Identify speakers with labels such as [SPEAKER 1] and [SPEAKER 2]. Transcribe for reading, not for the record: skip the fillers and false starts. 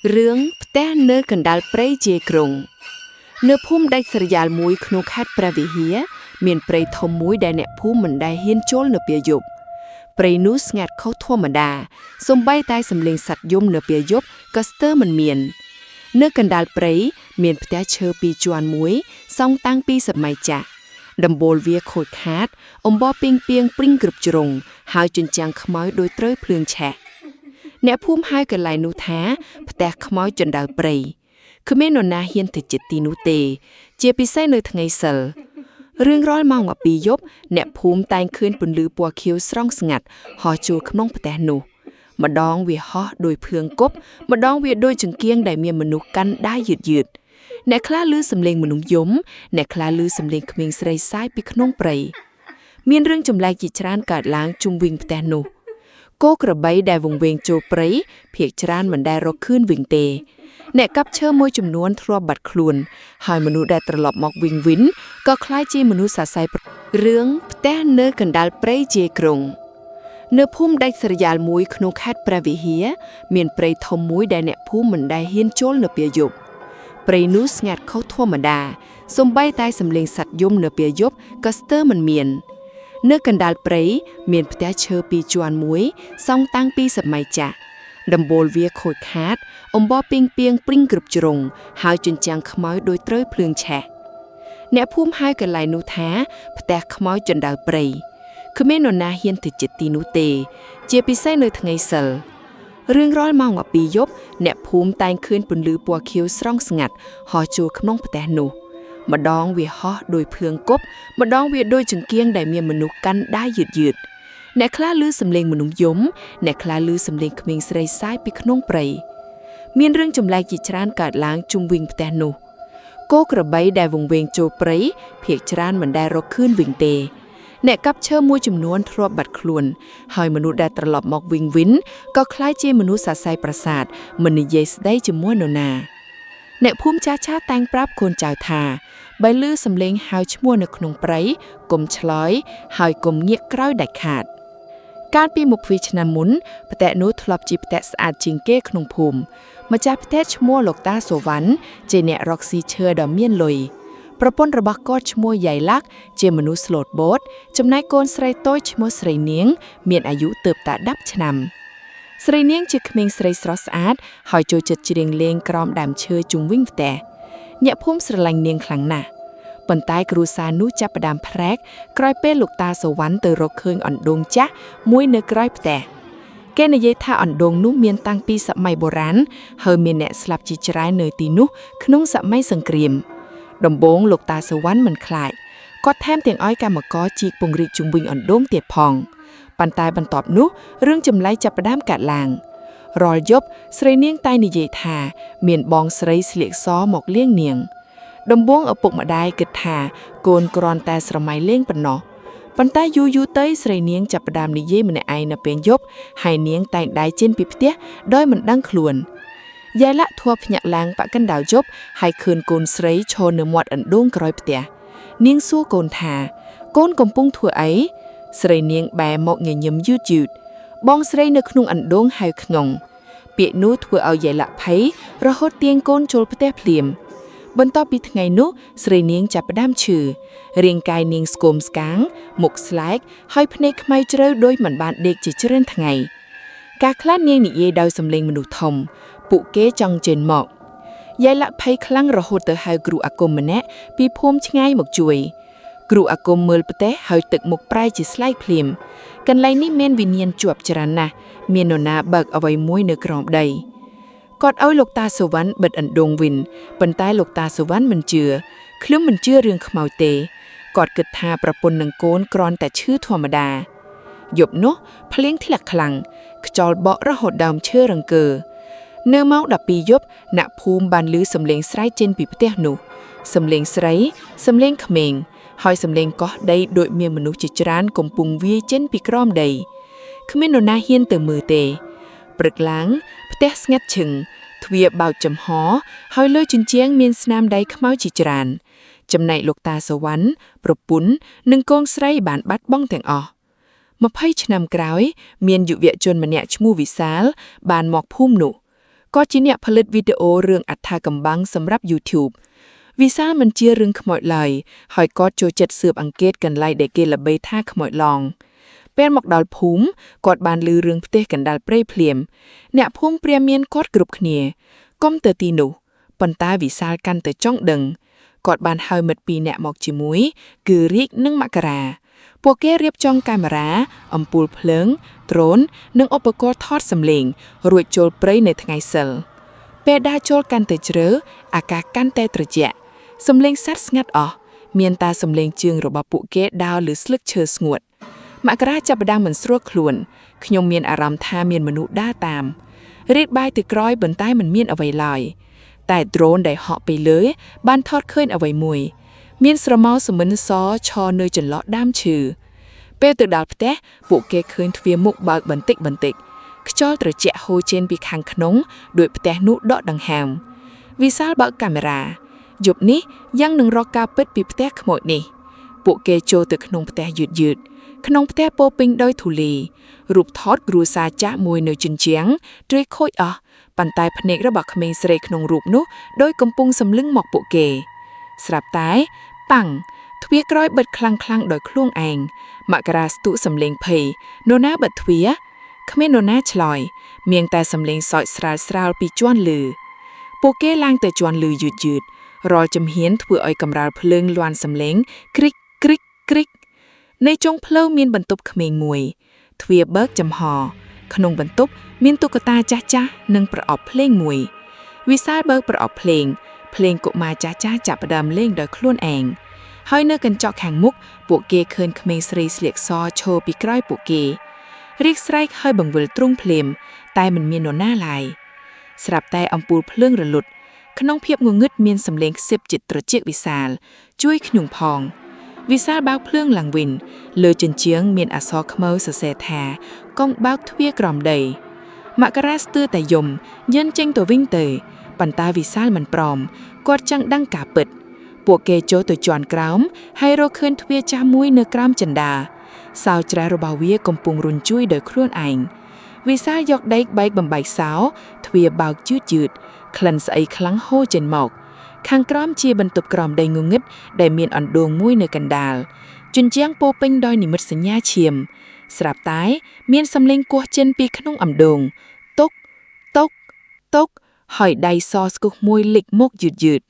[SPEAKER 1] រឿងផ្ទះនៅកណ្ដាលព្រៃជាក្រុងនៅភូមិដាច់ស្រយាលមួយក្នុងខេត្តព្រះវិហារមានព្រៃធំមួយដែលអ្នកភូមិមិនដែលហ៊ានចូលនៅពេលយប់ព្រៃនោះស្ងាត់ខុសធម្មតាសូម្បីតែសំឡេងសត្វយំនៅពេលយប់ក៏ស្ទើរមិនមាននៅកណ្ដាលព្រៃមានផ្ទះឈើពីរជាន់មួយសង់តាំងពីសម័យចាស់ដំបូលវាខូចខាតអំបោះពីងពីងព្រីងគ្រប់ជ្រុងហើយជញ្ជាំងខ្មោចដោយត្រូវភ្លើងឆេះអ្នកភូមិហៅកន្លែងនោះថាផ្ទះខ្មោចជណ្ដើរព្រៃគ្មាននរណាហ៊ានទៅជិតទីនោះទេជាពិសេសនៅថ្ងៃសិលរៀងរាល់ម៉ោង12យប់អ្នកភូមិតែងឃើញពន្លឺពណ៌ខៀវស្រង់ស្ងាត់ហោះចូលក្នុងផ្ទះនោះម្ដងវាហោះដោយភ្លើងគប់ម្ដងវាដូចចង្គៀងដែលមានមនុស្សកាន់ដាវយឺតអ្នកខ្លះឮសំឡេងមនុស្សយំអ្នកខ្លះឮសំឡេងក្មេងស្រីសាយពីក្នុងព្រៃមានរឿងចម្លែកជាច្រើនកើតឡើងជុំវិញផ្ទះនោះគោក្របីដែលវង្វេងចូលព្រៃភាគច្រើនមិនដែលរកឃើញវិញទេអ្នកកាប់ឈើមួយចំនួនធ្លាប់បាត់ខ្លួនហើយមនុស្សដែលត្រឡប់មកវិញក៏คล้ายជាមនុស្សសរសៃរឿងផ្ទះនៅកណ្ដាលព្រៃជាក្រុងនៅភូមិដាច់ស្រយាលមួយក្នុងខេត្តព្រះវិហារមានព្រៃធំមួយដែលអ្នកភូមិមិនដែលហ៊ានចូលនៅពេលយប់ព្រៃនោះស្ងាត់ខុសធម្មតាសូម្បីតែសំឡេងសត្វយំនៅពេលយប់ក៏ស្ទើរមិនមាននៅកណ្ដាលព្រៃមានផ្ទះឈើពីរជាន់មួយសង់តាំងពីសម័យចាស់ដំបូលវាខូចខាតអំបោះពីងពីងព្រីងគ្រប់ជ្រុងហើយជញ្ជាំងខ្មោចដោយត្រូវភ្លើងឆេះអ្នកភូមិហៅកន្លែងនោះថាផ្ទះខ្មោចជណ្ដើរព្រៃគ្មាននរណាហ៊ានទៅជិតទីនោះទេជាពិសេសនៅថ្ងៃសិលរៀងរាល់ម៉ោង12យប់អ្នកភូមិតែងឃើញពន្លឺពណ៌ខៀវស្រង់ស្ងាត់ហោះចូលក្នុងផ្ទះនោះម្ដងវាហោះដោយភ្លើងគប់ម្ដងវាដូចចង្គៀងដែលមានមនុស្សកាន់ដាវយឺតអ្នកខ្លះឮសំឡេងមនុស្សយំអ្នកខ្លះឮសំឡេងក្មេងស្រីសាយពីក្នុងព្រៃមានរឿងចម្លែកជាច្រើនកើតឡើងជុំវិញផ្ទះនោះគោក្របីដែលវង្វេងចូលព្រៃភាគច្រើនមិនដែលរកឃើញវិញទេអ្នកកាប់ឈើមួយចំនួនធ្លាប់បាត់ខ្លួនហើយមនុស្សដែលត្រឡប់មកវិញក៏คล้ายជាមនុស្សសរសៃប្រសាទមិននិយាយស្ដីជាមួយនរណាអ្នកភូមិចាស់តែងប្រាប់កូនចៅថាបើឮសំឡេងហៅឈ្មោះនៅក្នុងព្រៃកុំឆ្លើយហើយកុំងាកក្រោយដាច់ខាតកាលពី20ឆ្នាំមុនផ្ទះនោះធ្លាប់ជាផ្ទះស្អាតជាងគេក្នុងភូមិម្ចាស់ផ្ទះឈ្មោះលោកតាសូវ៉ាន់ជាអ្នករកស៊ីឈើដ៏មានលុយប្រពន្ធរបស់គាត់ឈ្មោះយ៉ៃឡាក់ជាមនុស្សស្លូតបូតចំណែកកូនស្រីតូចឈ្មោះស្រីនាងមានអាយុទើបតែ10ឆ្នាំស្រីនាងជាក្មេងស្រីស្រស់ស្អាតហើយចូលចិត្តច្រៀងលេងក្រោមដើមឈើជុំវិញផ្ទះអ្នកភូមិស្រឡាញ់នាងខ្លាំងណាស់ប៉ុន្តែគ្រួសារនោះចាប់ផ្ដើមប្រែកក្រោយពេលលោកតាសូវ៉ាន់ទៅរកឃើញអណ្ដូងចាស់មួយនៅក្រោយផ្ទះគេនិយាយថាអណ្ដូងនោះមានតាំងពីសម័យបុរាណហើយមានអ្នកស្លាប់ជាច្រើននៅទីនោះក្នុងសម័យសង្គ្រាមដំបូងលោកតាសូវ៉ាន់មិនខ្លាចគាត់ថែមទាំងឲ្យកម្មករជីកពង្រីកជុំវិញអណ្ដូងទៀតផងប៉ុន្តែបន្ទាប់នោះរឿងចម្លែកចាប់ផ្ដើមកើតឡើងរាល់យប់ស្រីនាងតែនិយាយថាមានបងស្រីស្លៀកសមកលៀងនាងដំបូងឪពុកម្ដាយគិតថាកូនគ្រាន់តែស្រមៃលេងប៉ុណ្ណោះប៉ុន្តែយូរទៅស្រីនាងចាប់ផ្ដើមនិយាយម្នាក់ឯងនៅពេលយប់ហើយនាងតែងដៃចេញពីផ្ទះដោយមិនដឹងខ្លួនយ៉ៃឡាក់ធាត់ភ្ញាក់ឡើងប៉កណ្ដាលយប់ហើយឃើញកូនស្រីឈរនៅមាត់អណ្ដូងក្រោយផ្ទះនាងសួរកូនថាកូនកំពុងធ្វើអីស្រីនាងបែរមកញញឹមយឺតបងស្រីនៅក្នុងអណ្ដូងហៅខ្ងងពាក្យនោះធ្វើឲ្យយ៉ៃឡាក់ភ័យរហូតទាញកូនចូលផ្ទះភ្លាមបន្ទាប់ពីថ្ងៃនោះស្រីនាងចាប់ផ្ដើមឈឺរាងកាយនាងស្គមស្កាងមុខស្លែកហើយភ្នែកខ្មៅជ្រៅដោយមិនបានដេកជាច្រើនថ្ងៃការខ្លះនាងនិយាយដោយសំឡេងមនុស្សធំពួកគេចង់ចេញមកយ៉ៃឡាក់ភ័យខ្លាំងរហូតទៅហៅគ្រូអាគមម្នាក់ពីភូមិឆ្ងាយមកជួយគ្រូអាគមមើលផ្ទះហើយទឹកមុខប្រែជាស្លែកភ្លាមកន្លែងនេះមានវិញ្ញាណជាប់ច្រើនណាស់មាននរណាបើកអ្វីមួយនៅក្រោមដីគាត់ឲ្យលោកតាសូវ៉ាន់បិទអណ្ដូងវិញប៉ុន្តែលោកតាសូវ៉ាន់មិនជឿខ្ញុំមិនជឿរឿងខ្មោចទេគាត់គិតថាប្រពន្ធនឹងកូនគ្រាន់តែឈឺធម្មតាយប់នោះភ្លៀងធ្លាក់ខ្លាំងខ្យល់បក់រហូតដើមឈើរង្គើនៅម៉ោង12យប់អ្នកភូមិបានឮសំឡេងស្រែកចេញពីផ្ទះនោះសំឡេងស្រីសំឡេងក្មេងហើយសំឡេងកោះដីដូចមានមនុស្សជាច្រើនកំពុងវាយចេញពីក្រោមដីគ្មាននរណាហ៊ានទៅមើលទេព្រឹកឡើងផ្ទះស្ងាត់ឈឹងទ្វារបើកចំហហើយលើជញ្ជាំងមានស្នាមដៃខ្មៅជាច្រើនចំណែកលោកតាសូវ៉ាន់ប្រពន្ធនិងកូនស្រីបានបាត់បង់ទាំងអស់20ឆ្នាំក្រោយមានយុវជនម្នាក់ឈ្មោះវិសាលបានមកភូមិនោះ ก็ជាអ្នកផលិតវីដេអូរឿងអត្ថាកំបាំងសម្រាប់ YouTube វិសាលមិនជារឿងខ្មោចឡើយហើយក៏ចូលចិត្តស៊ើបអង្កេតកន្លែងដែលគេល្បីថាខ្មោចឡងពេលមកដល់ភូមិគាត់បានឮរឿងផ្ទះកណ្ដាលព្រៃភ្លាមអ្នកភូមិព្រាមានគាត់គ្រប់គ្នាកុំទៅទីនោះប៉ុន្តែវិសាលកាន់តែចង់ដឹងគាត់បានហៅមិត្តពីរនាក់មកជាមួយគឺរាជនិងមករាពួកគេរៀបចំកាមេរ៉ាអំពូលភ្លើងដ្រូននិងឧបករណ៍ថតសម្លេងរួចចូលព្រៃនៅថ្ងៃសិលពេលដើរចូលកាន់តែជ្រៅអាកាសកាន់តែត្រជាក់សម្លេងសត្វស្ងាត់អស់មានតែសម្លេងជើងរបស់ពួកគេដើរលើស្លឹកឈើស្ងួតមករាចាប់ផ្ដើមមិនស្រួលខ្លួនខ្ញុំមានអារម្មណ៍ថាមានមនុស្សដើរតាមរៀបបាយទៅក្រោយបន្តែមិនមានអ្វីឡើយតែដ្រូនដែលហក់ពីលើបានថតឃើញអ្វីមួយមានស្រមោលសមិនសឈរនៅចន្លោះដើមឈើពេលទៅដល់ផ្ទះពួកគេឃើញទ្វារមុខបើកបន្តិចខ្យល់ត្រជាក់ហូរចេញពីខាងក្នុងដោយផ្ទះនោះដកដង្ហើមវិសាលបើកកាមេរ៉ាយប់នេះយ៉ាងនឹងរកការពិតពីផ្ទះខ្មោចនេះពួកគេចូលទៅក្នុងផ្ទះយឺតក្នុងផ្ទះពោពេញដោយធូលីរូបថតគ្រួសារចាស់មួយនៅជញ្ជាំងទ្រេខូចអស់ប៉ុន្តែភ្នែករបស់ក្មេងស្រីក្នុងរូបនោះដោយកំពុងសម្លឹងមកពួកគេស្រាប់តែប៉ាំងទ្វារក្រោយបិទខ្លាំងដោយខ្លួនឯងមករាស្ទុសម្លេងភ័យនរណាបិទទ្វារគ្មាននរណាឆ្លើយមានតែសម្លេងសើចស្រាលពីជាន់លឺពួកគេឡើងទៅជាន់លឺយឺតរាល់ជំហានធ្វើឲ្យកម្រាលភ្លើងលាន់សម្លេងគ្រិចនៅចុងផ្លូវមានបន្ទប់ក្មេងមួយទ្វារបើកចំហក្នុងបន្ទប់មានตุ๊កតាចាស់និងប្រអប់ភ្លេងមួយវិសាលបើកប្រអប់ភ្លេងកុមារចាស់ចាប់ផ្ដើមលេងដោយខ្លួនឯងហើយនៅកញ្ចក់ខាងមុខពួកគេឃើញក្មេងស្រីស្លៀកសឈរពីក្រោយពួកគេរៀកស្រែកហើយបង្វិលទ្រូងភ្លាមតែមិនមាននរណាឡើយស្រាប់តែអំពូលភ្លើងរលត់ក្នុងភាពងងឹតមានសម្លេងខ្សឹបចិត្តត្រជាក់វិសាលជួយខ្ញុំផងវិសាលបើកភ្លើងឡើងវិញលើជញ្ជាំងមានអក្សរខ្មៅសរសេរថាកុំបើកទ្វារក្រោមដីមករាស្ទើតែយំយិនចេញទៅវិញទៅប៉ុន្តែវិសាលមិនព្រមគាត់ចង់ដឹងការពិតពួកគេចូលទៅជាន់ក្រោមហើយរកឃើញទ្វារចាស់មួយនៅក្រោមចិន្តាសោច្រែរបស់វាកំពុងរុញជួយដោយខ្លួនឯងវិសាលយកដែកបែកបំបែកសោទ្វារបើកយឺតក្លិនស្អីខ្លាំងហូរចេញមកខាងក្រោមជាបន្ទប់ក្រោមដីងងឹតដែលមានអណ្ដូងមួយនៅកណ្ដាលជញ្ជាំងពោពេញដោយនិមិត្តសញ្ញាឈាមស្រាប់តែមានសំឡេងគោះចិនពីក្នុងអណ្ដូងតុកហើយដៃសស្គុះមួយលិចមកយឺត